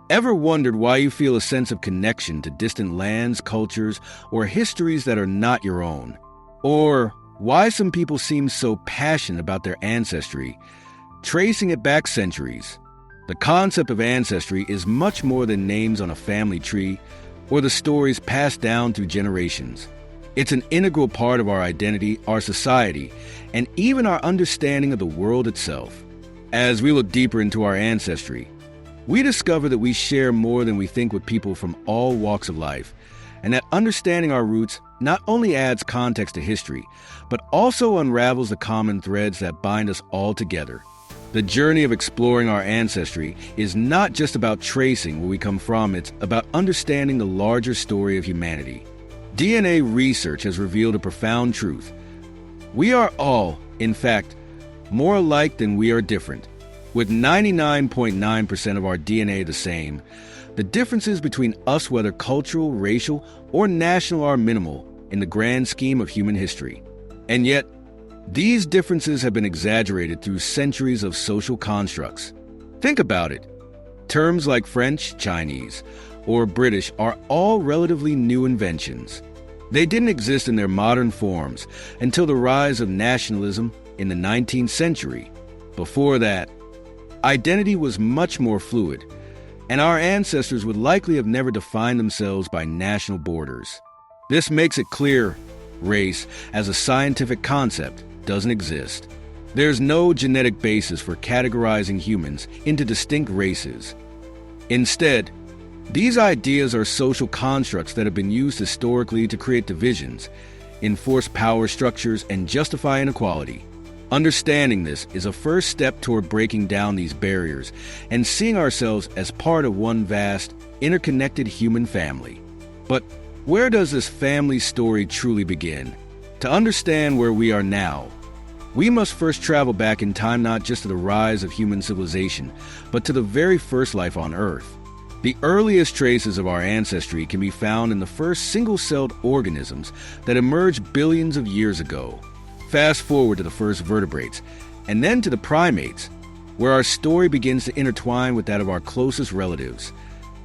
Ever wondered why you feel a sense of connection to distant lands, cultures, or histories that are not your own? Or why some people seem so passionate about their ancestry, tracing it back centuries? The concept of ancestry is much more than names on a family tree or the stories passed down through generations. It's an integral part of our identity, our society, and even our understanding of the world itself. As we look deeper into our ancestry, we discover that we share more than we think with people from all walks of life, and that understanding our roots not only adds context to history, but also unravels the common threads that bind us all together. The journey of exploring our ancestry is not just about tracing where we come from, it's about understanding the larger story of humanity. DNA research has revealed a profound truth. We are all, in fact, more alike than we are different. With 99.9% of our DNA the same, the differences between us, whether cultural, racial, or national, are minimal in the grand scheme of human history. And yet, these differences have been exaggerated through centuries of social constructs. Think about it. Terms like French, Chinese, or British are all relatively new inventions. They didn't exist in their modern forms until the rise of nationalism in the 19th century. Before that, identity was much more fluid, and our ancestors would likely have never defined themselves by national borders. This makes it clear race, as a scientific concept, doesn't exist. There's no genetic basis for categorizing humans into distinct races. Instead, these ideas are social constructs that have been used historically to create divisions, enforce power structures, and justify inequality. Understanding this is a first step toward breaking down these barriers and seeing ourselves as part of one vast, interconnected human family. But where does this family story truly begin? To understand where we are now, we must first travel back in time, not just to the rise of human civilization, but to the very first life on Earth. The earliest traces of our ancestry can be found in the first single-celled organisms that emerged billions of years ago. Fast forward to the first vertebrates, and then to the primates, where our story begins to intertwine with that of our closest relatives,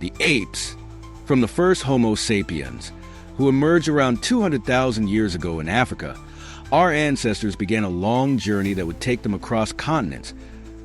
the apes. From the first Homo sapiens, who emerged around 200,000 years ago in Africa, our ancestors began a long journey that would take them across continents,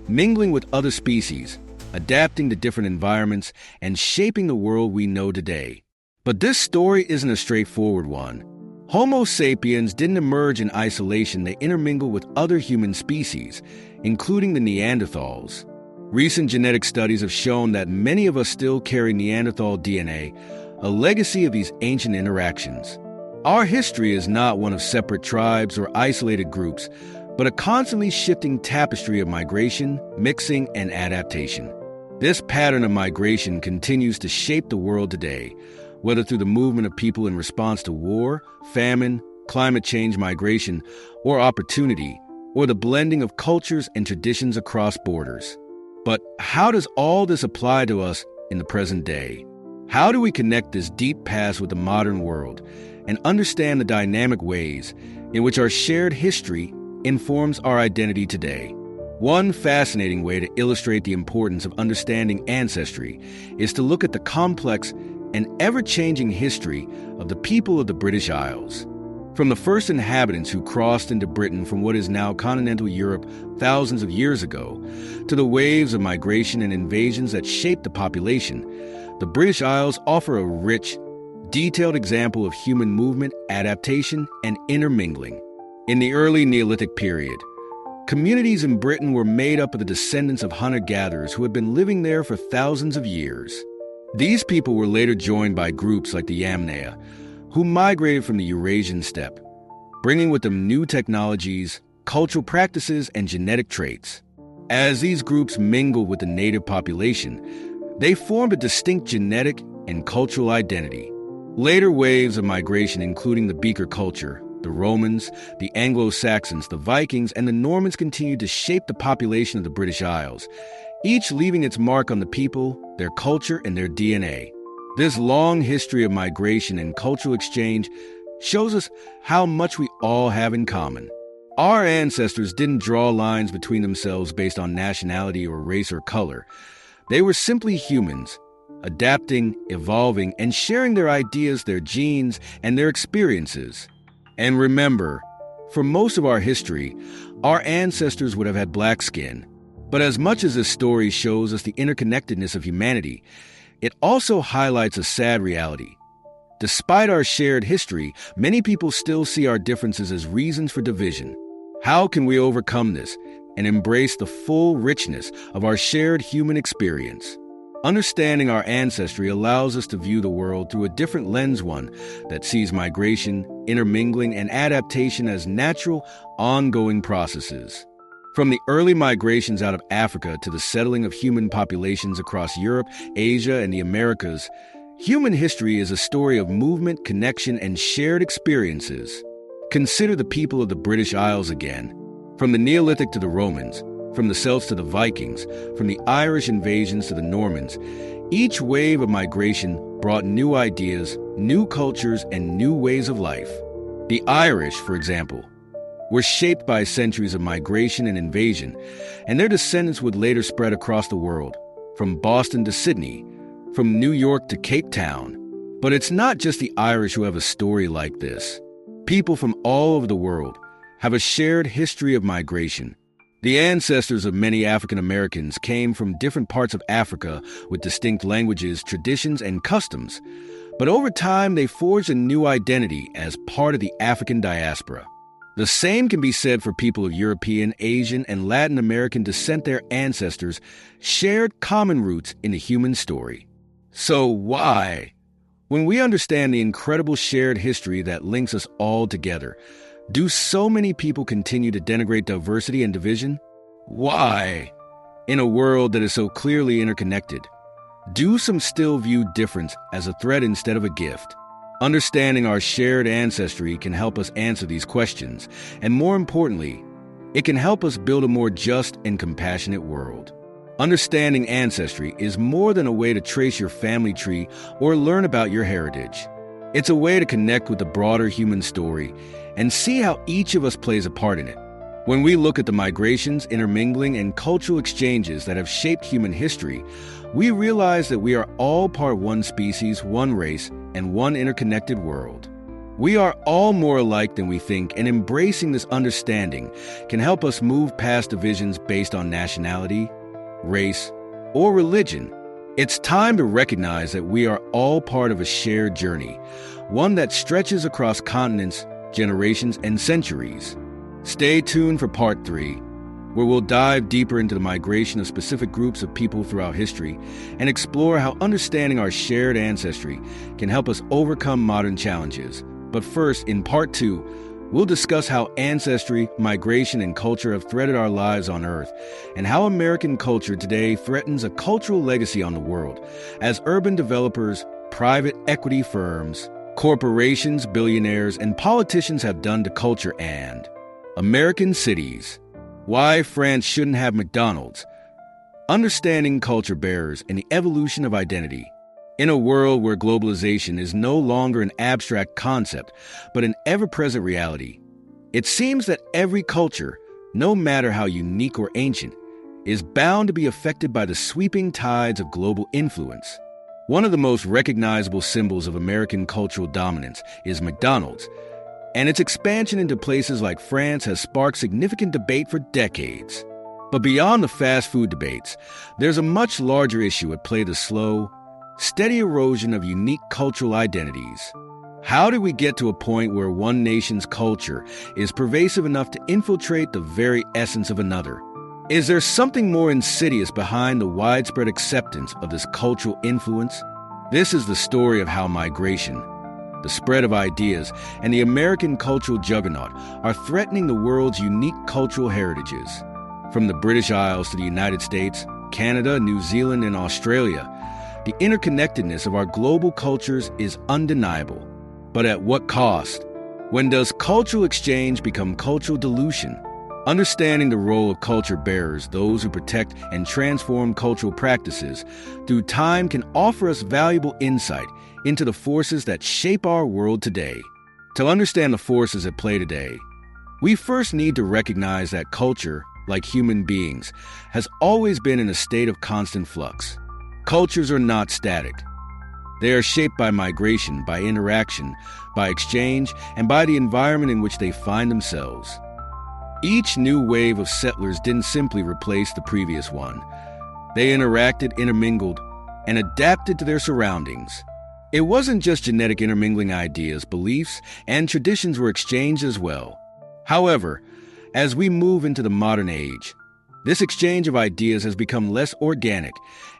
mingling with other species, adapting to different environments, and shaping the world we know today. But this story isn't a straightforward one. Homo sapiens didn't emerge in isolation. They intermingled with other human species, including the Neanderthals. Recent genetic studies have shown that many of us still carry Neanderthal DNA, a legacy of these ancient interactions. Our history is not one of separate tribes or isolated groups, but a constantly shifting tapestry of migration, mixing, and adaptation. This pattern of migration continues to shape the world today, whether through the movement of people in response to war, famine, climate change, migration, or opportunity, or the blending of cultures and traditions across borders. But how does all this apply to us in the present day? How do we connect this deep past with the modern world and understand the dynamic ways in which our shared history informs our identity today? One fascinating way to illustrate the importance of understanding ancestry is to look at the complex and ever-changing history of the people of the British Isles. From the first inhabitants who crossed into Britain from what is now continental Europe thousands of years ago, to the waves of migration and invasions that shaped the population, the British Isles offer a rich, detailed example of human movement, adaptation, and intermingling. In the early Neolithic period, communities in Britain were made up of the descendants of hunter-gatherers who had been living there for thousands of years. These people were later joined by groups like the Yamnaya, who migrated from the Eurasian steppe, bringing with them new technologies, cultural practices, and genetic traits. As these groups mingled with the native population, they formed a distinct genetic and cultural identity. Later waves of migration, including the Beaker culture, the Romans, the Anglo-Saxons, the Vikings, and the Normans continued to shape the population of the British Isles, each leaving its mark on the people, their culture, and their DNA. This long history of migration and cultural exchange shows us how much we all have in common. Our ancestors didn't draw lines between themselves based on nationality or race or color. They were simply humans, adapting, evolving, and sharing their ideas, their genes, and their experiences. And remember, for most of our history, our ancestors would have had black skin. But as much as this story shows us the interconnectedness of humanity, it also highlights a sad reality. Despite our shared history, many people still see our differences as reasons for division. How can we overcome this and embrace the full richness of our shared human experience? Understanding our ancestry allows us to view the world through a different lens, one that sees migration, intermingling, and adaptation as natural, ongoing processes. From the early migrations out of Africa to the settling of human populations across Europe, Asia, and the Americas, human history is a story of movement, connection, and shared experiences. Consider the people of the British Isles again. From the Neolithic to the Romans, from the Celts to the Vikings, from the Irish invasions to the Normans, each wave of migration brought new ideas, new cultures, and new ways of life. The Irish, for example, were shaped by centuries of migration and invasion, and their descendants would later spread across the world, from Boston to Sydney, from New York to Cape Town. But it's not just the Irish who have a story like this. People from all over the world have a shared history of migration. The ancestors of many African Americans came from different parts of Africa with distinct languages, traditions, and customs. But over time, they forged a new identity as part of the African diaspora. The same can be said for people of European, Asian, and Latin American descent. Their ancestors shared common roots in the human story. So why? When we understand the incredible shared history that links us all together, do so many people continue to denigrate diversity and division? Why? In a world that is so clearly interconnected, do some still view difference as a threat instead of a gift? Understanding our shared ancestry can help us answer these questions, and more importantly, it can help us build a more just and compassionate world. Understanding ancestry is more than a way to trace your family tree or learn about your heritage. It's a way to connect with the broader human story and see how each of us plays a part in it. When we look at the migrations, intermingling, and cultural exchanges that have shaped human history, we realize that we are all part one species, one race, and one interconnected world. We are all more alike than we think, and embracing this understanding can help us move past divisions based on nationality, race, or religion. It's time to recognize that we are all part of a shared journey, one that stretches across continents, generations, and centuries. Stay tuned for Part 3, where we'll dive deeper into the migration of specific groups of people throughout history and explore how understanding our shared ancestry can help us overcome modern challenges. But first, in Part 2, we'll discuss how ancestry, migration, and culture have threaded our lives on Earth, and how American culture today threatens a cultural legacy on the world, as urban developers, private equity firms, corporations, billionaires, and politicians have done to culture and American cities. Why France shouldn't have McDonald's. Understanding culture bearers and the evolution of identity. In a world where globalization is no longer an abstract concept, but an ever-present reality, it seems that every culture, no matter how unique or ancient, is bound to be affected by the sweeping tides of global influence. One of the most recognizable symbols of American cultural dominance is McDonald's, and its expansion into places like France has sparked significant debate for decades. But beyond the fast food debates, there's a much larger issue at play: the slow, steady erosion of unique cultural identities. How did we get to a point where one nation's culture is pervasive enough to infiltrate the very essence of another? Is there something more insidious behind the widespread acceptance of this cultural influence? This is the story of how migration, the spread of ideas, and the American cultural juggernaut are threatening the world's unique cultural heritages. From the British Isles to the United States, Canada, New Zealand, and Australia, the interconnectedness of our global cultures is undeniable. But at what cost? When does cultural exchange become cultural dilution? Understanding the role of culture bearers, those who protect and transform cultural practices, through time can offer us valuable insight into the forces that shape our world today. To understand the forces at play today, we first need to recognize that culture, like human beings, has always been in a state of constant flux. Cultures are not static. They are shaped by migration, by interaction, by exchange, and by the environment in which they find themselves. Each new wave of settlers didn't simply replace the previous one. They interacted, intermingled, and adapted to their surroundings. It wasn't just genetic intermingling. Ideas, beliefs, and traditions were exchanged as well. However, as we move into the modern age, this exchange of ideas has become less organic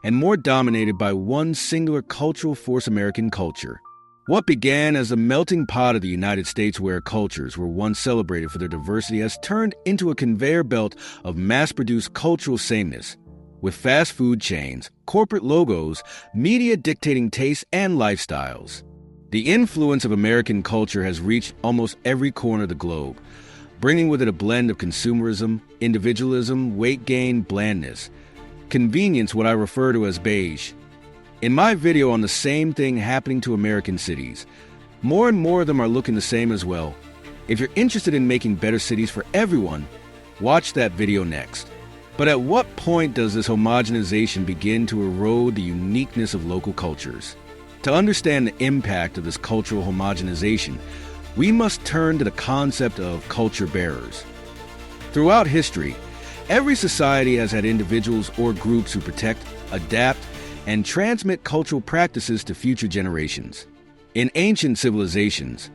and more dominated by one singular cultural force: American culture. What began as a melting pot of the United States, where cultures were once celebrated for their diversity, has turned into a conveyor belt of mass-produced cultural sameness, with fast food chains, corporate logos, media dictating tastes and lifestyles. The influence of American culture has reached almost every corner of the globe, bringing with it a blend of consumerism, individualism, weight gain, blandness, convenience, what I refer to as beige. In my video on the same thing happening to American cities, more and more of them are looking the same as well. If you're interested in making better cities for everyone, watch that video next. But at what point does this homogenization begin to erode the uniqueness of local cultures? To understand the impact of this cultural homogenization, we must turn to the concept of culture bearers. Throughout history, every society has had individuals or groups who protect, adapt, and transmit cultural practices to future generations. In ancient civilizations,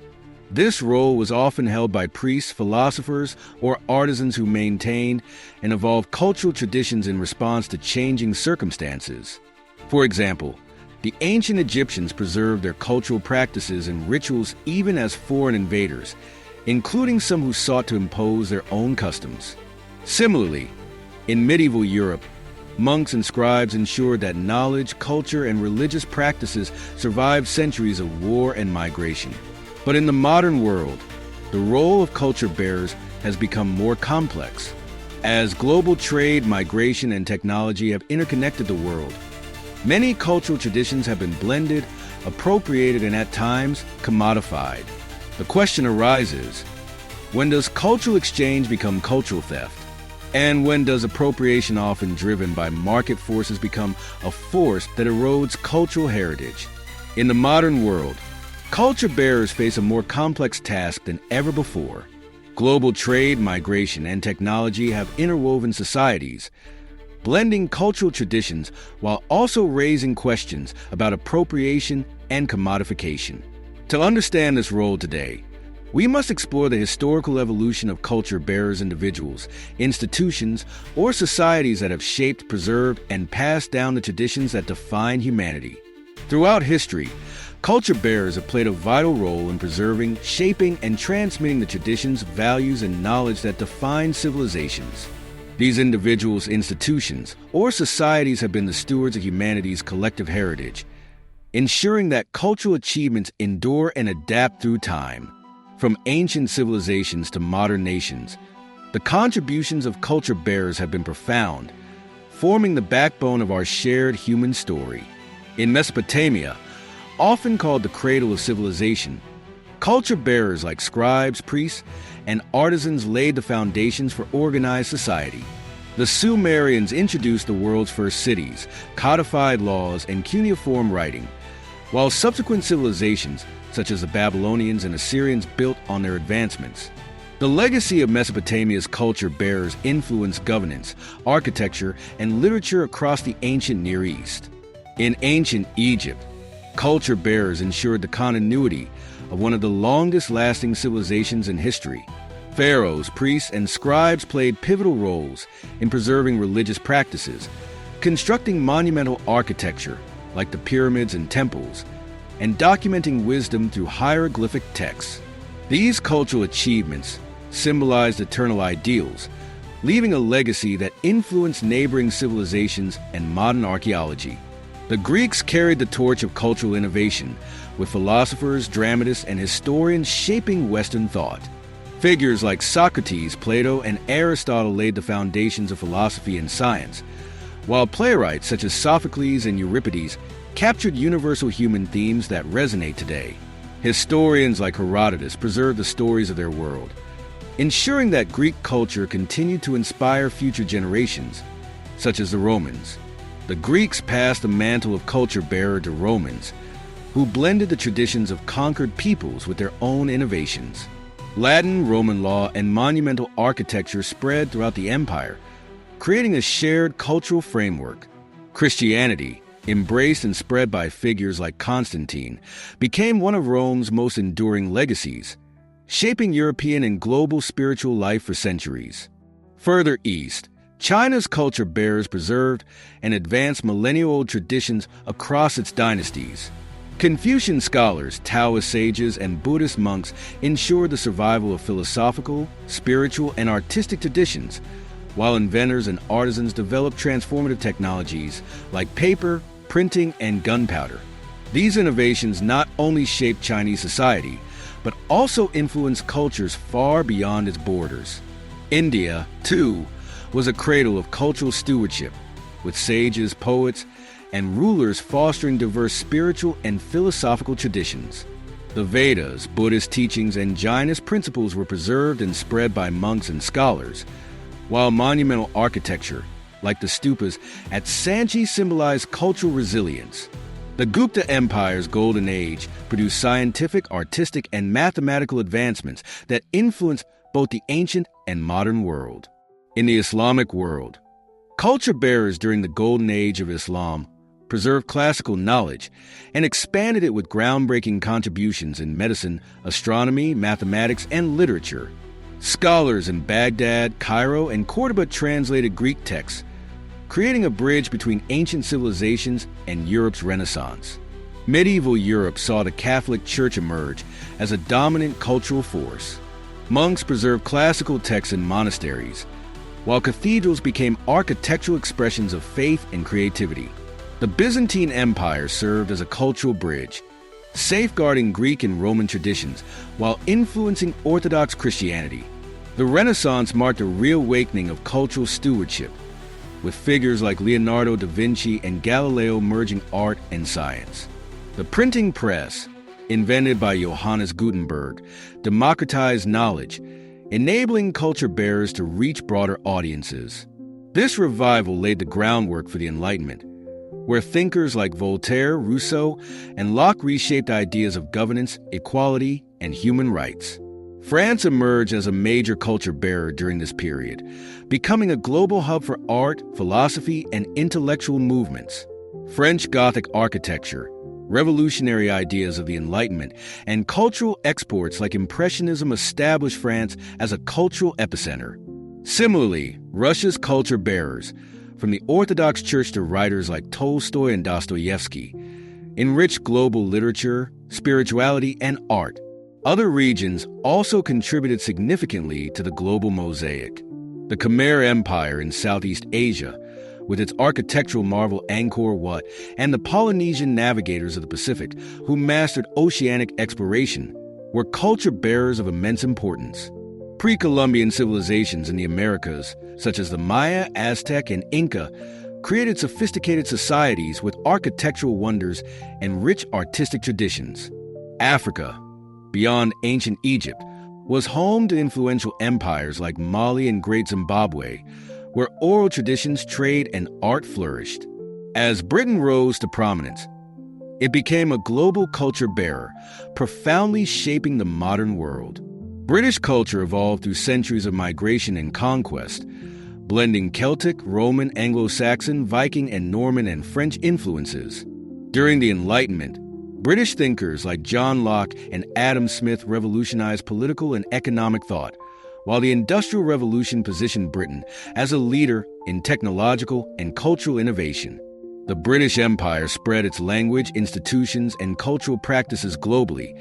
this role was often held by priests, philosophers, or artisans who maintained and evolved cultural traditions in response to changing circumstances. For example, the ancient Egyptians preserved their cultural practices and rituals even as foreign invaders, including some who sought to impose their own customs. Similarly, in medieval Europe, monks and scribes ensured that knowledge, culture, and religious practices survived centuries of war and migration. But in the modern world, the role of culture bearers has become more complex. As global trade, migration, and technology have interconnected the world, many cultural traditions have been blended, appropriated, and at times commodified. The question arises, when does cultural exchange become cultural theft? And when does appropriation, often driven by market forces, become a force that erodes cultural heritage? In the modern world, culture bearers face a more complex task than ever before. Global trade, migration, and technology have interwoven societies, blending cultural traditions while also raising questions about appropriation and commodification. To understand this role today, we must explore the historical evolution of culture bearers, individuals, institutions, or societies that have shaped, preserved, and passed down the traditions that define humanity. Throughout history, culture bearers have played a vital role in preserving, shaping, and transmitting the traditions, values, and knowledge that define civilizations. These individuals, institutions, or societies have been the stewards of humanity's collective heritage, ensuring that cultural achievements endure and adapt through time. From ancient civilizations to modern nations, the contributions of culture bearers have been profound, forming the backbone of our shared human story. In Mesopotamia, often called the cradle of civilization, culture bearers like scribes, priests, and artisans laid the foundations for organized society. The Sumerians introduced the world's first cities, codified laws, and cuneiform writing, while subsequent civilizations, such as the Babylonians and Assyrians, built on their advancements. The legacy of Mesopotamia's culture bearers influenced governance, architecture, and literature across the ancient Near East. In ancient Egypt, culture bearers ensured the continuity of one of the longest-lasting civilizations in history. Pharaohs, priests, and scribes played pivotal roles in preserving religious practices, constructing monumental architecture like the pyramids and temples, and documenting wisdom through hieroglyphic texts. These cultural achievements symbolized eternal ideals, leaving a legacy that influenced neighboring civilizations and modern archaeology. The Greeks carried the torch of cultural innovation, with philosophers, dramatists, and historians shaping Western thought. Figures like Socrates, Plato, and Aristotle laid the foundations of philosophy and science, while playwrights such as Sophocles and Euripides captured universal human themes that resonate today. Historians like Herodotus preserved the stories of their world, ensuring that Greek culture continued to inspire future generations, such as the Romans. The Greeks passed the mantle of culture bearer to Romans, who blended the traditions of conquered peoples with their own innovations. Latin, Roman law, and monumental architecture spread throughout the empire, creating a shared cultural framework. Christianity, embraced and spread by figures like Constantine, became one of Rome's most enduring legacies, shaping European and global spiritual life for centuries. Further east, China's culture bearers preserved and advanced millennial-old traditions across its dynasties. Confucian scholars, Taoist sages, and Buddhist monks ensured the survival of philosophical, spiritual, and artistic traditions, while inventors and artisans developed transformative technologies like paper, printing, and gunpowder. These innovations not only shaped Chinese society, but also influenced cultures far beyond its borders. India, too, was a cradle of cultural stewardship, with sages, poets, and rulers fostering diverse spiritual and philosophical traditions. The Vedas, Buddhist teachings, and Jainist principles were preserved and spread by monks and scholars, while monumental architecture, like the stupas at Sanchi, symbolized cultural resilience. The Gupta Empire's golden age produced scientific, artistic, and mathematical advancements that influenced both the ancient and modern world. In the Islamic world, culture bearers during the golden age of Islam preserved classical knowledge and expanded it with groundbreaking contributions in medicine, astronomy, mathematics, and literature. Scholars in Baghdad, Cairo, and Cordoba translated Greek texts, creating a bridge between ancient civilizations and Europe's Renaissance. Medieval Europe saw the Catholic Church emerge as a dominant cultural force. Monks preserved classical texts in monasteries, while cathedrals became architectural expressions of faith and creativity. The Byzantine Empire served as a cultural bridge, safeguarding Greek and Roman traditions while influencing Orthodox Christianity. The Renaissance marked a reawakening of cultural stewardship, with figures like Leonardo da Vinci and Galileo merging art and science. The printing press, invented by Johannes Gutenberg, democratized knowledge, enabling culture bearers to reach broader audiences. This revival laid the groundwork for the Enlightenment, where thinkers like Voltaire, Rousseau, and Locke reshaped ideas of governance, equality, and human rights. France emerged as a major culture bearer during this period, becoming a global hub for art, philosophy, and intellectual movements. French Gothic architecture, revolutionary ideas of the Enlightenment, and cultural exports like Impressionism established France as a cultural epicenter. Similarly, Russia's culture bearers, from the Orthodox Church to writers like Tolstoy and Dostoevsky, enriched global literature, spirituality, and art. Other regions also contributed significantly to the global mosaic. The Khmer Empire in Southeast Asia, with its architectural marvel Angkor Wat, and the Polynesian navigators of the Pacific, who mastered oceanic exploration, were culture bearers of immense importance. Pre-Columbian civilizations in the Americas, such as the Maya, Aztec, and Inca, created sophisticated societies with architectural wonders and rich artistic traditions. Africa, beyond ancient Egypt, was home to influential empires like Mali and Great Zimbabwe, where oral traditions, trade, and art flourished. As Britain rose to prominence, it became a global culture bearer, profoundly shaping the modern world. British culture evolved through centuries of migration and conquest, blending Celtic, Roman, Anglo-Saxon, Viking, and Norman and French influences. During the Enlightenment, British thinkers like John Locke and Adam Smith revolutionized political and economic thought, while the Industrial Revolution positioned Britain as a leader in technological and cultural innovation. The British Empire spread its language, institutions, and cultural practices globally,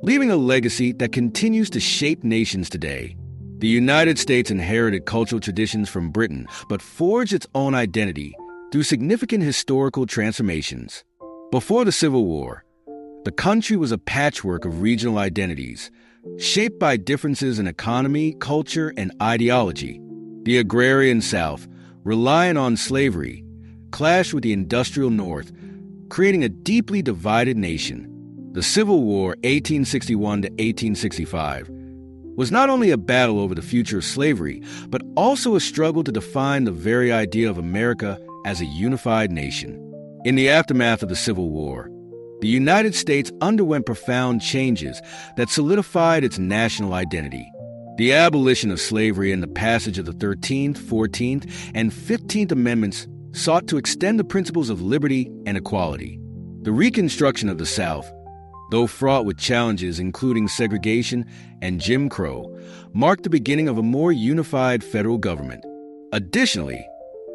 leaving a legacy that continues to shape nations today. The United States inherited cultural traditions from Britain, but forged its own identity through significant historical transformations. Before the Civil War, the country was a patchwork of regional identities, shaped by differences in economy, culture, and ideology. The agrarian South, reliant on slavery, clashed with the industrial North, creating a deeply divided nation. The Civil War, 1861 to 1865, was not only a battle over the future of slavery, but also a struggle to define the very idea of America as a unified nation. In the aftermath of the Civil War, the United States underwent profound changes that solidified its national identity. The abolition of slavery and the passage of the 13th, 14th, and 15th Amendments sought to extend the principles of liberty and equality. The Reconstruction of the South, though fraught with challenges including segregation and Jim Crow, marked the beginning of a more unified federal government. Additionally,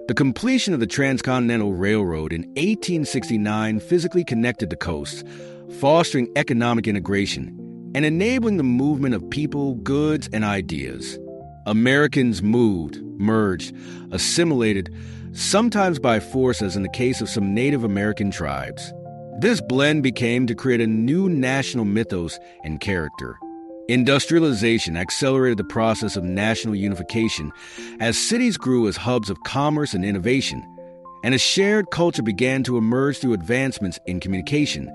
the completion of the Transcontinental Railroad in 1869 physically connected the coasts, fostering economic integration and enabling the movement of people, goods, and ideas. Americans moved, merged, assimilated, sometimes by force as in the case of some Native American tribes. This blend became to create a new national mythos and character. Industrialization accelerated the process of national unification as cities grew as hubs of commerce and innovation, and a shared culture began to emerge through advancements in communication,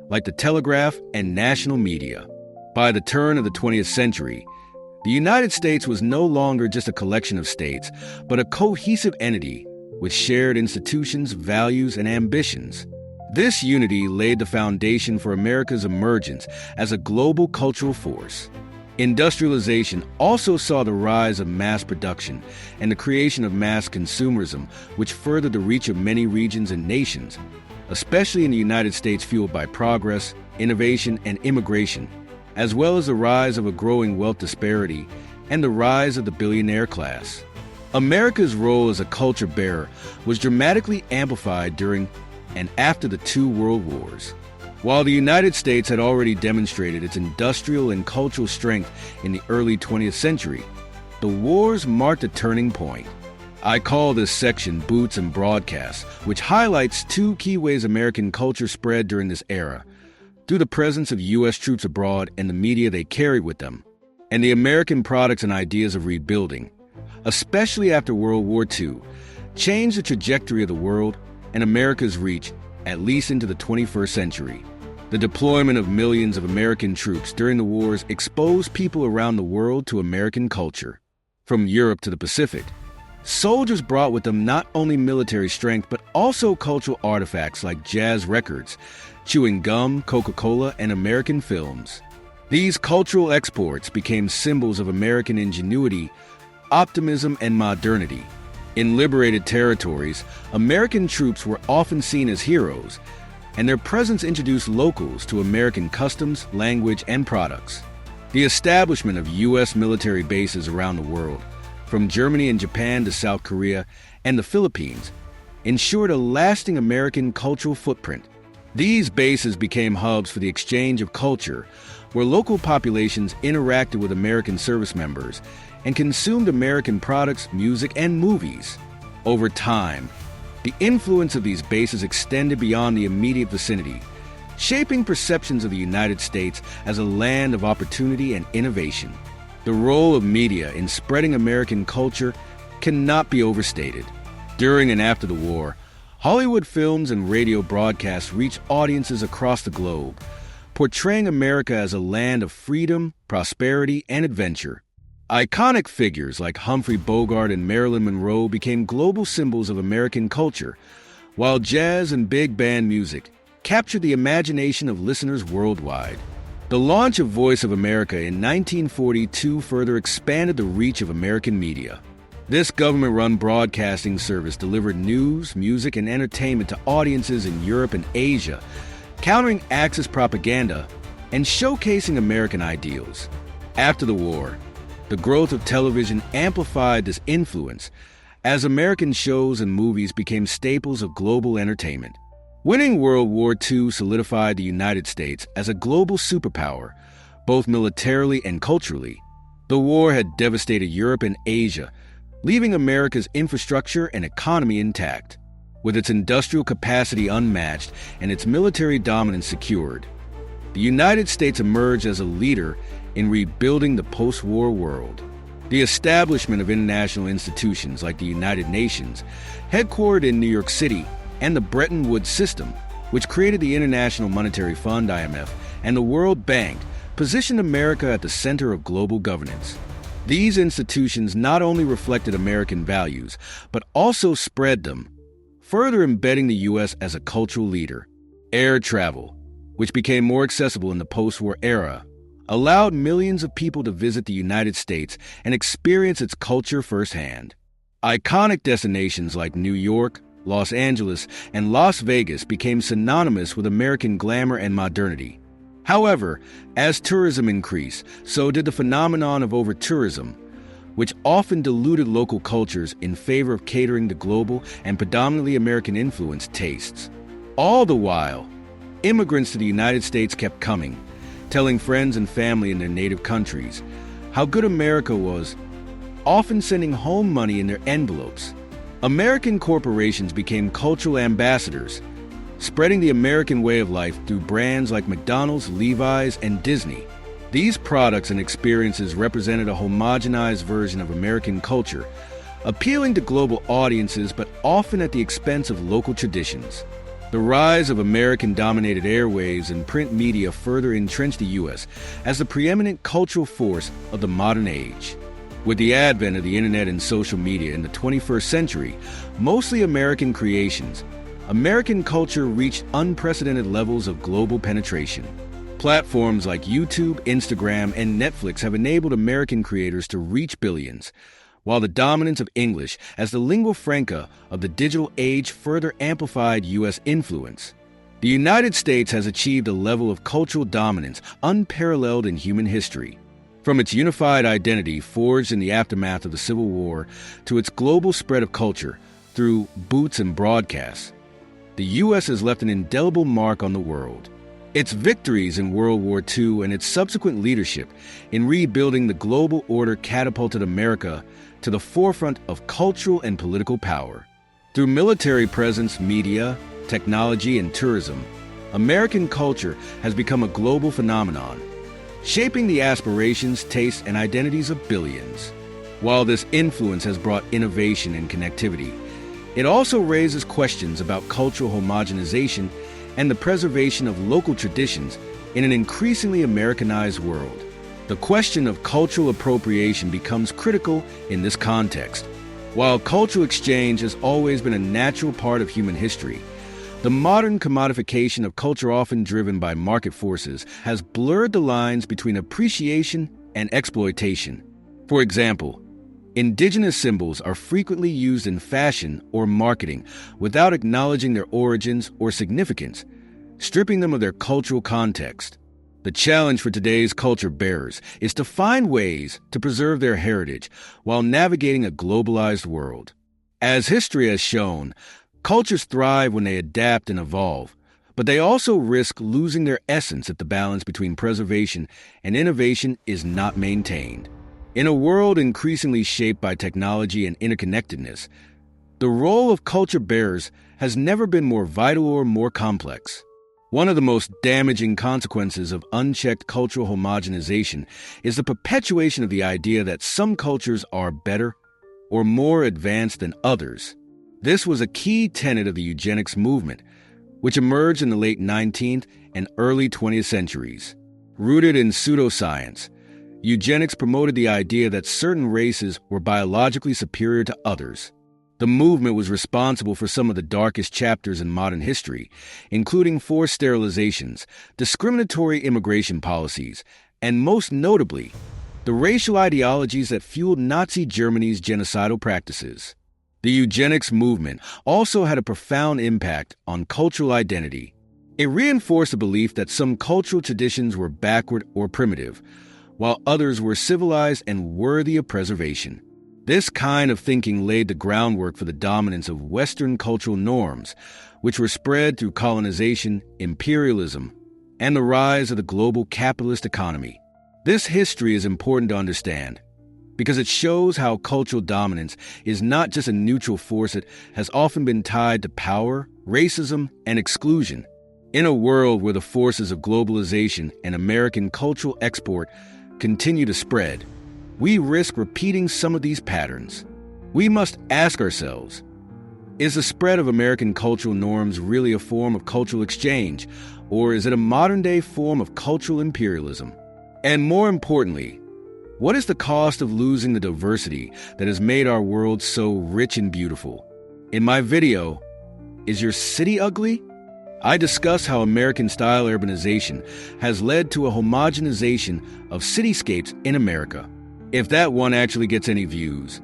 like the telegraph and national media. By the turn of the 20th century, the United States was no longer just a collection of states, but a cohesive entity with shared institutions, values, and ambitions. This unity laid the foundation for America's emergence as a global cultural force. Industrialization also saw the rise of mass production and the creation of mass consumerism, which furthered the reach of many regions and nations, especially in the United States, fueled by progress, innovation, and immigration, as well as the rise of a growing wealth disparity and the rise of the billionaire class. America's role as a culture bearer was dramatically amplified during and after the two world wars. While the United States had already demonstrated its industrial and cultural strength in the early 20th century, the wars marked a turning point. I call this section Boots and Broadcasts, which highlights two key ways American culture spread during this era, through the presence of U.S. troops abroad and the media they carried with them, and the American products and ideas of rebuilding, especially after World War II, changed the trajectory of the world and America's reach, at least into the 21st century. The deployment of millions of American troops during the wars exposed people around the world to American culture. From Europe to the Pacific, soldiers brought with them not only military strength, but also cultural artifacts like jazz records, chewing gum, Coca-Cola, and American films. These cultural exports became symbols of American ingenuity, optimism, and modernity. In liberated territories, American troops were often seen as heroes, and their presence introduced locals to American customs, language, and products. The establishment of U.S. military bases around the world, from Germany and Japan to South Korea and the Philippines, ensured a lasting American cultural footprint. These bases became hubs for the exchange of culture, where local populations interacted with American service members and consumed American products, music, and movies. Over time, the influence of these bases extended beyond the immediate vicinity, shaping perceptions of the United States as a land of opportunity and innovation. The role of media in spreading American culture cannot be overstated. During and after the war, Hollywood films and radio broadcasts reached audiences across the globe, portraying America as a land of freedom, prosperity, and adventure. Iconic figures like Humphrey Bogart and Marilyn Monroe became global symbols of American culture, while jazz and big band music captured the imagination of listeners worldwide. The launch of Voice of America in 1942 further expanded the reach of American media. This government-run broadcasting service delivered news, music, and entertainment to audiences in Europe and Asia, countering Axis propaganda and showcasing American ideals. After the war, the growth of television amplified this influence as American shows and movies became staples of global entertainment. Winning World War II solidified the United States as a global superpower, both militarily and culturally. The war had devastated Europe and Asia, leaving America's infrastructure and economy intact. With its industrial capacity unmatched and its military dominance secured, the United States emerged as a leader in rebuilding the post-war world. The establishment of international institutions like the United Nations, headquartered in New York City, and the Bretton Woods system, which created the International Monetary Fund (IMF) and the World Bank, positioned America at the center of global governance. These institutions not only reflected American values, but also spread them, further embedding the U.S. as a cultural leader. Air travel, which became more accessible in the post-war era, allowed millions of people to visit the United States and experience its culture firsthand. Iconic destinations like New York, Los Angeles, and Las Vegas became synonymous with American glamour and modernity. However, as tourism increased, so did the phenomenon of over-tourism, which often diluted local cultures in favor of catering to global and predominantly American-influenced tastes. All the while, immigrants to the United States kept coming, telling friends and family in their native countries how good America was, often sending home money in their envelopes. American corporations became cultural ambassadors, spreading the American way of life through brands like McDonald's, Levi's, and Disney. These products and experiences represented a homogenized version of American culture, appealing to global audiences but often at the expense of local traditions. The rise of American-dominated airwaves and print media further entrenched the U.S. as the preeminent cultural force of the modern age. With the advent of the internet and social media in the 21st century, mostly American creations, American culture reached unprecedented levels of global penetration. Platforms like YouTube, Instagram, and Netflix have enabled American creators to reach billions, while the dominance of English as the lingua franca of the digital age further amplified U.S. influence. The United States has achieved a level of cultural dominance unparalleled in human history. From its unified identity forged in the aftermath of the Civil War to its global spread of culture through boots and broadcasts, the U.S. has left an indelible mark on the world. Its victories in World War II and its subsequent leadership in rebuilding the global order catapulted America to the forefront of cultural and political power. Through military presence, media, technology, and tourism, American culture has become a global phenomenon, shaping the aspirations, tastes, and identities of billions. While this influence has brought innovation and connectivity, it also raises questions about cultural homogenization and the preservation of local traditions in an increasingly Americanized world. The question of cultural appropriation becomes critical in this context. While cultural exchange has always been a natural part of human history, the modern commodification of culture, often driven by market forces, has blurred the lines between appreciation and exploitation. For example, indigenous symbols are frequently used in fashion or marketing without acknowledging their origins or significance, stripping them of their cultural context. The challenge for today's culture bearers is to find ways to preserve their heritage while navigating a globalized world. As history has shown, cultures thrive when they adapt and evolve, but they also risk losing their essence if the balance between preservation and innovation is not maintained. In a world increasingly shaped by technology and interconnectedness, the role of culture bearers has never been more vital or more complex. One of the most damaging consequences of unchecked cultural homogenization is the perpetuation of the idea that some cultures are better or more advanced than others. This was a key tenet of the eugenics movement, which emerged in the late 19th and early 20th centuries. Rooted in pseudoscience, eugenics promoted the idea that certain races were biologically superior to others. The movement was responsible for some of the darkest chapters in modern history, including forced sterilizations, discriminatory immigration policies, and most notably, the racial ideologies that fueled Nazi Germany's genocidal practices. The eugenics movement also had a profound impact on cultural identity. It reinforced the belief that some cultural traditions were backward or primitive, while others were civilized and worthy of preservation. This kind of thinking laid the groundwork for the dominance of Western cultural norms, which were spread through colonization, imperialism, and the rise of the global capitalist economy. This history is important to understand, because it shows how cultural dominance is not just a neutral force. It has often been tied to power, racism, and exclusion. In a world where the forces of globalization and American cultural export continue to spread, we risk repeating some of these patterns. We must ask ourselves, is the spread of American cultural norms really a form of cultural exchange, or is it a modern-day form of cultural imperialism? And more importantly, what is the cost of losing the diversity that has made our world so rich and beautiful? In my video, Is your city ugly? I discuss how American-style urbanization has led to a homogenization of cityscapes in America. If that one actually gets any views,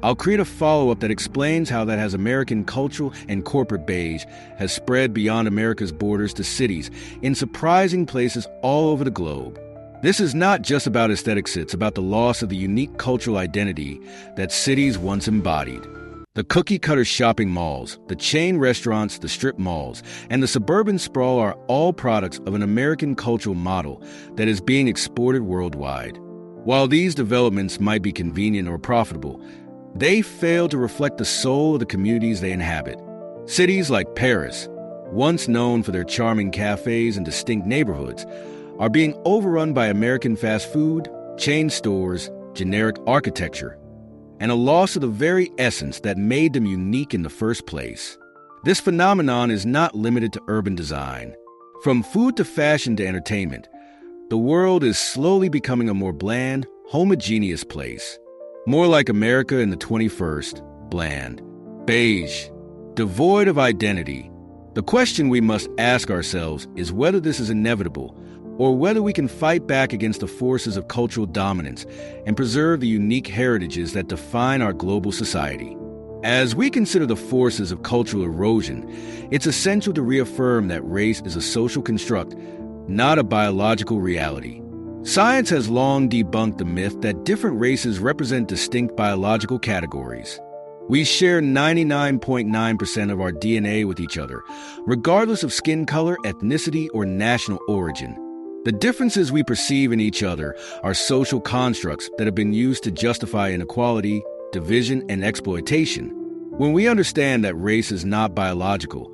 I'll create a follow-up that explains how that has American cultural and corporate beige has spread beyond America's borders to cities in surprising places all over the globe. This is not just about aesthetics, it's about the loss of the unique cultural identity that cities once embodied. The cookie-cutter shopping malls, the chain restaurants, the strip malls, and the suburban sprawl are all products of an American cultural model that is being exported worldwide. While these developments might be convenient or profitable, they fail to reflect the soul of the communities they inhabit. Cities like Paris, once known for their charming cafes and distinct neighborhoods, are being overrun by American fast food, chain stores, generic architecture, and a loss of the very essence that made them unique in the first place. This phenomenon is not limited to urban design. From food to fashion to entertainment, the world is slowly becoming a more bland, homogeneous place. More like America in the 21st, bland, beige, devoid of identity. The question we must ask ourselves is whether this is inevitable or whether we can fight back against the forces of cultural dominance and preserve the unique heritages that define our global society. As we consider the forces of cultural erosion, it's essential to reaffirm that race is a social construct, not a biological reality. Science has long debunked the myth that different races represent distinct biological categories. We share 99.9% of our DNA with each other, regardless of skin color, ethnicity, or national origin. The differences we perceive in each other are social constructs that have been used to justify inequality, division, and exploitation. When we understand that race is not biological,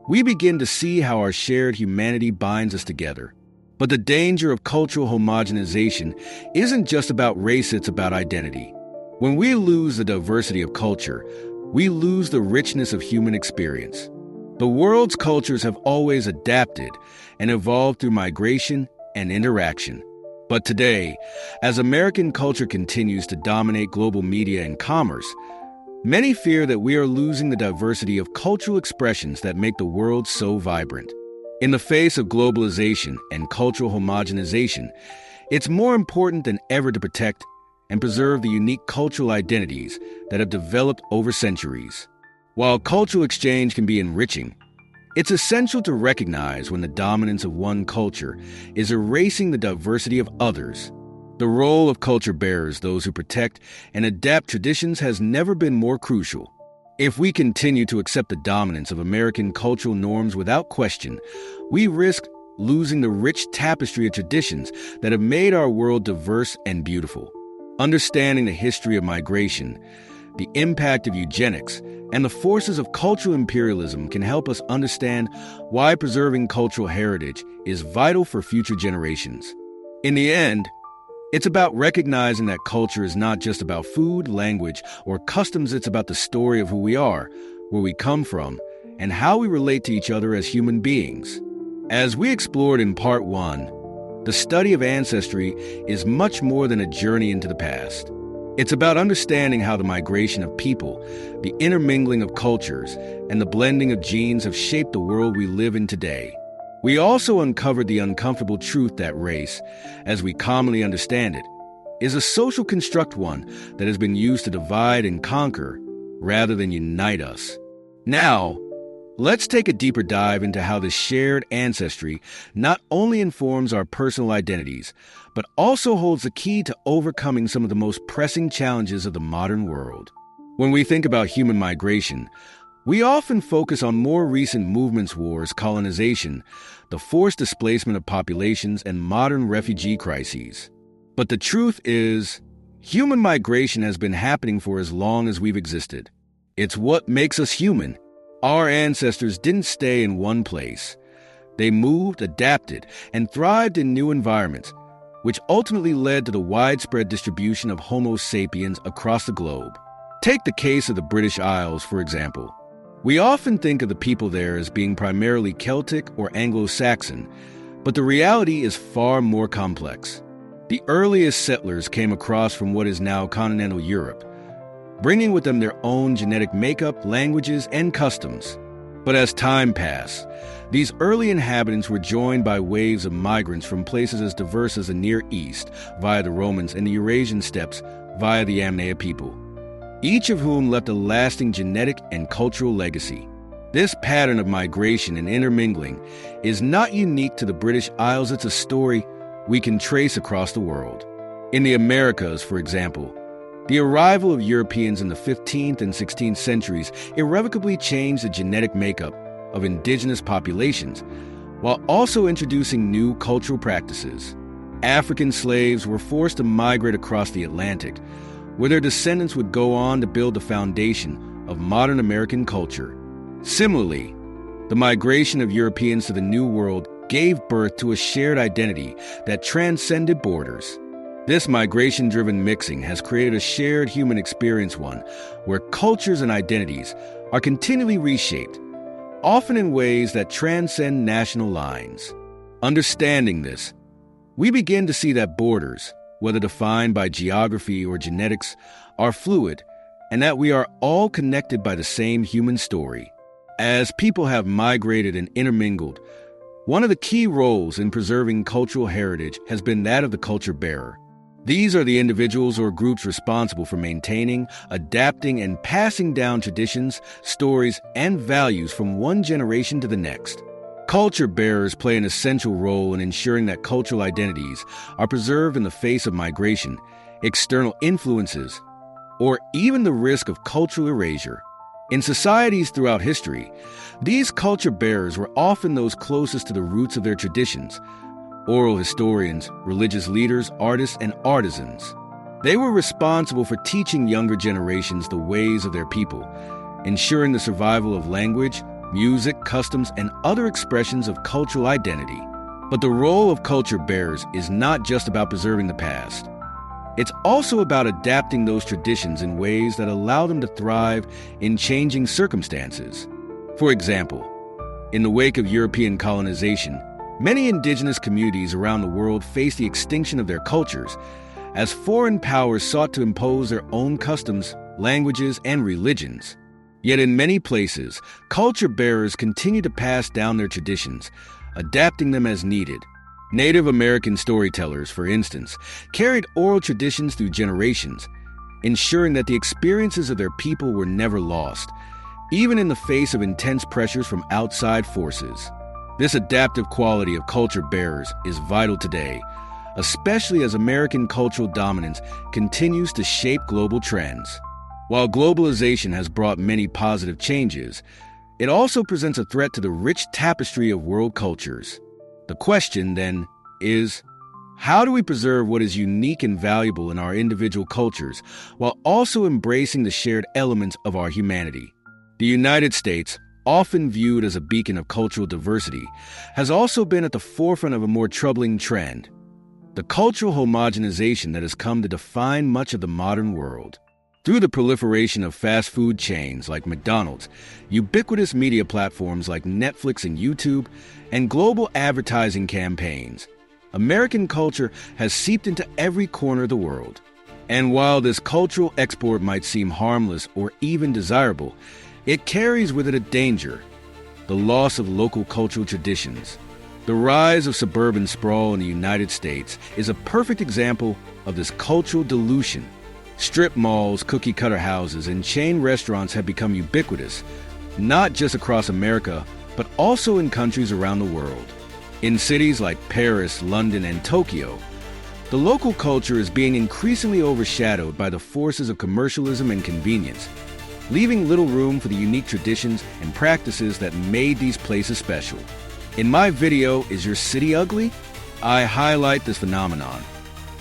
we begin to see how our shared humanity binds us together. But the danger of cultural homogenization isn't just about race, it's about identity. When we lose the diversity of culture, we lose the richness of human experience. The world's cultures have always adapted and evolved through migration and interaction. But today, as American culture continues to dominate global media and commerce, many fear that we are losing the diversity of cultural expressions that make the world so vibrant. In the face of globalization and cultural homogenization, it's more important than ever to protect and preserve the unique cultural identities that have developed over centuries. While cultural exchange can be enriching, it's essential to recognize when the dominance of one culture is erasing the diversity of others. The role of culture bearers, those who protect and adapt traditions, has never been more crucial. If we continue to accept the dominance of American cultural norms without question, we risk losing the rich tapestry of traditions that have made our world diverse and beautiful. Understanding the history of migration, the impact of eugenics, and the forces of cultural imperialism can help us understand why preserving cultural heritage is vital for future generations. In the end, it's about recognizing that culture is not just about food, language, or customs. It's about the story of who we are, where we come from, and how we relate to each other as human beings. As we explored in Part 1, the study of ancestry is much more than a journey into the past. It's about understanding how the migration of people, the intermingling of cultures, and the blending of genes have shaped the world we live in today. We also uncovered the uncomfortable truth that race, as we commonly understand it, is a social construct, one that has been used to divide and conquer rather than unite us. Now, let's take a deeper dive into how this shared ancestry not only informs our personal identities, but also holds the key to overcoming some of the most pressing challenges of the modern world. When we think about human migration, we often focus on more recent movements, wars, colonization, the forced displacement of populations, and modern refugee crises. But the truth is, human migration has been happening for as long as we've existed. It's what makes us human. Our ancestors didn't stay in one place. They moved, adapted, and thrived in new environments, which ultimately led to the widespread distribution of Homo sapiens across the globe. Take the case of the British Isles, for example. We often think of the people there as being primarily Celtic or Anglo-Saxon, but the reality is far more complex. The earliest settlers came across from what is now continental Europe, bringing with them their own genetic makeup, languages, and customs. But as time passed, these early inhabitants were joined by waves of migrants from places as diverse as the Near East via the Romans and the Eurasian steppes via the Yamnaya people, each of whom left a lasting genetic and cultural legacy. This pattern of migration and intermingling is not unique to the British Isles. It's a story we can trace across the world. In the Americas, for example, the arrival of Europeans in the 15th and 16th centuries irrevocably changed the genetic makeup of indigenous populations, while also introducing new cultural practices. African slaves were forced to migrate across the Atlantic, where their descendants would go on to build the foundation of modern American culture. Similarly, the migration of Europeans to the New World gave birth to a shared identity that transcended borders. This migration-driven mixing has created a shared human experience, one where cultures and identities are continually reshaped, often in ways that transcend national lines. Understanding this, we begin to see that borders, whether defined by geography or genetics, are fluid, and that we are all connected by the same human story. As people have migrated and intermingled, one of the key roles in preserving cultural heritage has been that of the culture bearer. These are the individuals or groups responsible for maintaining, adapting, and passing down traditions, stories, and values from one generation to the next. Culture bearers play an essential role in ensuring that cultural identities are preserved in the face of migration, external influences, or even the risk of cultural erasure. In societies throughout history, these culture bearers were often those closest to the roots of their traditions: oral historians, religious leaders, artists, and artisans. They were responsible for teaching younger generations the ways of their people, ensuring the survival of language, music, customs, and other expressions of cultural identity. But the role of culture bearers is not just about preserving the past. It's also about adapting those traditions in ways that allow them to thrive in changing circumstances. For example, in the wake of European colonization, many indigenous communities around the world faced the extinction of their cultures as foreign powers sought to impose their own customs, languages, and religions. Yet in many places, culture bearers continue to pass down their traditions, adapting them as needed. Native American storytellers, for instance, carried oral traditions through generations, ensuring that the experiences of their people were never lost, even in the face of intense pressures from outside forces. This adaptive quality of culture bearers is vital today, especially as American cultural dominance continues to shape global trends. While globalization has brought many positive changes, it also presents a threat to the rich tapestry of world cultures. The question, then, is, how do we preserve what is unique and valuable in our individual cultures while also embracing the shared elements of our humanity? The United States, often viewed as a beacon of cultural diversity, has also been at the forefront of a more troubling trend: the cultural homogenization that has come to define much of the modern world. Through the proliferation of fast food chains like McDonald's, ubiquitous media platforms like Netflix and YouTube, and global advertising campaigns, American culture has seeped into every corner of the world. And while this cultural export might seem harmless or even desirable, it carries with it a danger: the loss of local cultural traditions. The rise of suburban sprawl in the United States is a perfect example of this cultural dilution. Strip malls, cookie-cutter houses, and chain restaurants have become ubiquitous, not just across America, but also in countries around the world. In cities like Paris, London, and Tokyo, the local culture is being increasingly overshadowed by the forces of commercialism and convenience, leaving little room for the unique traditions and practices that made these places special. In my video, Is Your City Ugly?, I highlight this phenomenon: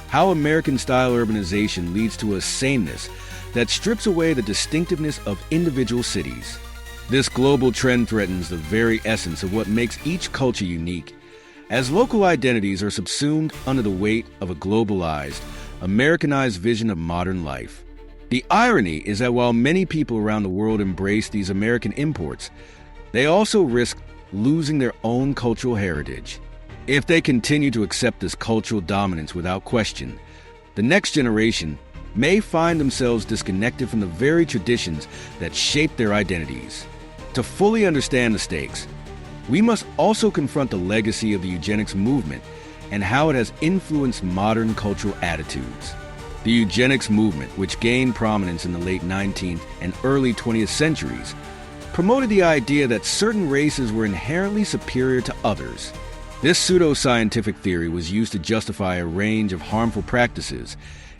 how American-style urbanization leads to a sameness that strips away the distinctiveness of individual cities. This global trend threatens the very essence of what makes each culture unique, as local identities are subsumed under the weight of a globalized, Americanized vision of modern life. The irony is that while many people around the world embrace these American imports, they also risk losing their own cultural heritage. If they continue to accept this cultural dominance without question, the next generation may find themselves disconnected from the very traditions that shape their identities. To fully understand the stakes, we must also confront the legacy of the eugenics movement and how it has influenced modern cultural attitudes. The eugenics movement, which gained prominence in the late 19th and early 20th centuries, promoted the idea that certain races were inherently superior to others. This pseudo-scientific theory was used to justify a range of harmful practices,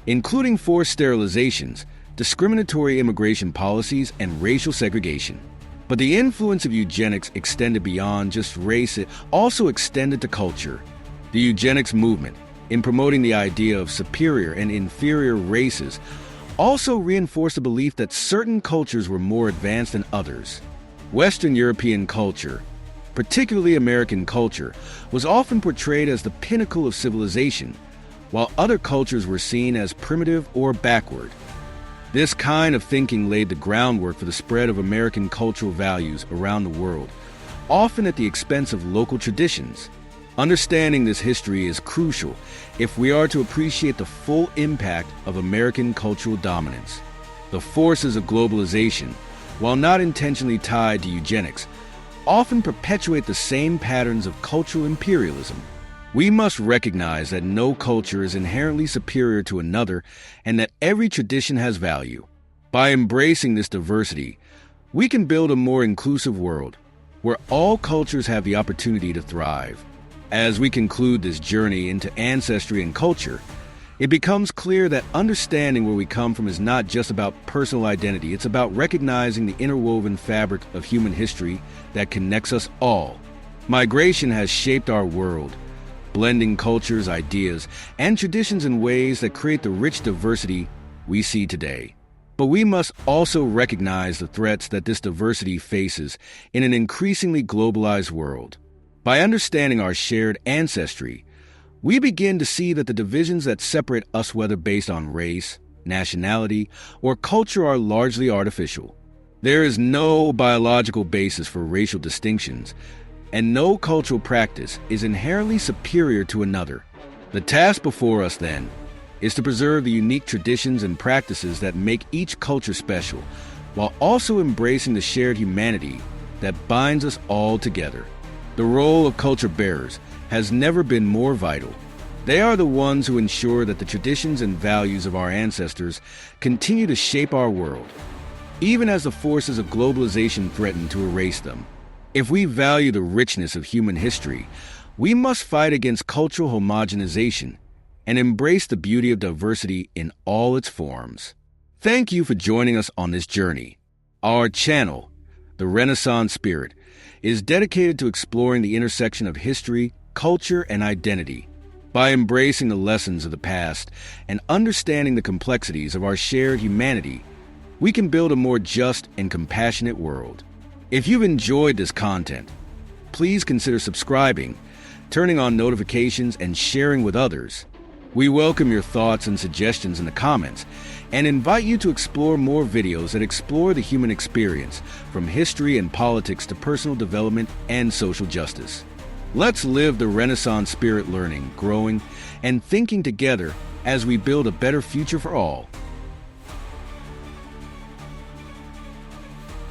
including forced sterilizations, discriminatory immigration policies, and racial segregation. But the influence of eugenics extended beyond just race. It also extended to culture. The eugenics movement, in promoting the idea of superior and inferior races, also reinforced the belief that certain cultures were more advanced than others. Western European culture, particularly American culture, was often portrayed as the pinnacle of civilization, while other cultures were seen as primitive or backward. This kind of thinking laid the groundwork for the spread of American cultural values around the world, often at the expense of local traditions. Understanding this history is crucial if we are to appreciate the full impact of American cultural dominance. The forces of globalization, while not intentionally tied to eugenics, often perpetuate the same patterns of cultural imperialism. We must recognize that no culture is inherently superior to another and that every tradition has value. By embracing this diversity, we can build a more inclusive world where all cultures have the opportunity to thrive. As we conclude this journey into ancestry and culture, it becomes clear that understanding where we come from is not just about personal identity. It's about recognizing the interwoven fabric of human history that connects us all. Migration has shaped our world, blending cultures, ideas, and traditions in ways that create the rich diversity we see today. But we must also recognize the threats that this diversity faces in an increasingly globalized world. By understanding our shared ancestry, we begin to see that the divisions that separate us, whether based on race, nationality, or culture, are largely artificial. There is no biological basis for racial distinctions, and no cultural practice is inherently superior to another. The task before us, then, is to preserve the unique traditions and practices that make each culture special, while also embracing the shared humanity that binds us all together. The role of culture bearers has never been more vital. They are the ones who ensure that the traditions and values of our ancestors continue to shape our world, even as the forces of globalization threaten to erase them. If we value the richness of human history, we must fight against cultural homogenization and embrace the beauty of diversity in all its forms. Thank you for joining us on this journey. Our channel, The Renaissance Spirit, is dedicated to exploring the intersection of history, culture, and identity. By embracing the lessons of the past and understanding the complexities of our shared humanity, we can build a more just and compassionate world. If you've enjoyed this content, please consider subscribing, turning on notifications, and sharing with others. We welcome your thoughts and suggestions in the comments and invite you to explore more videos that explore the human experience, from history and politics to personal development and social justice. Let's live the Renaissance spirit, learning, growing, and thinking together as we build a better future for all.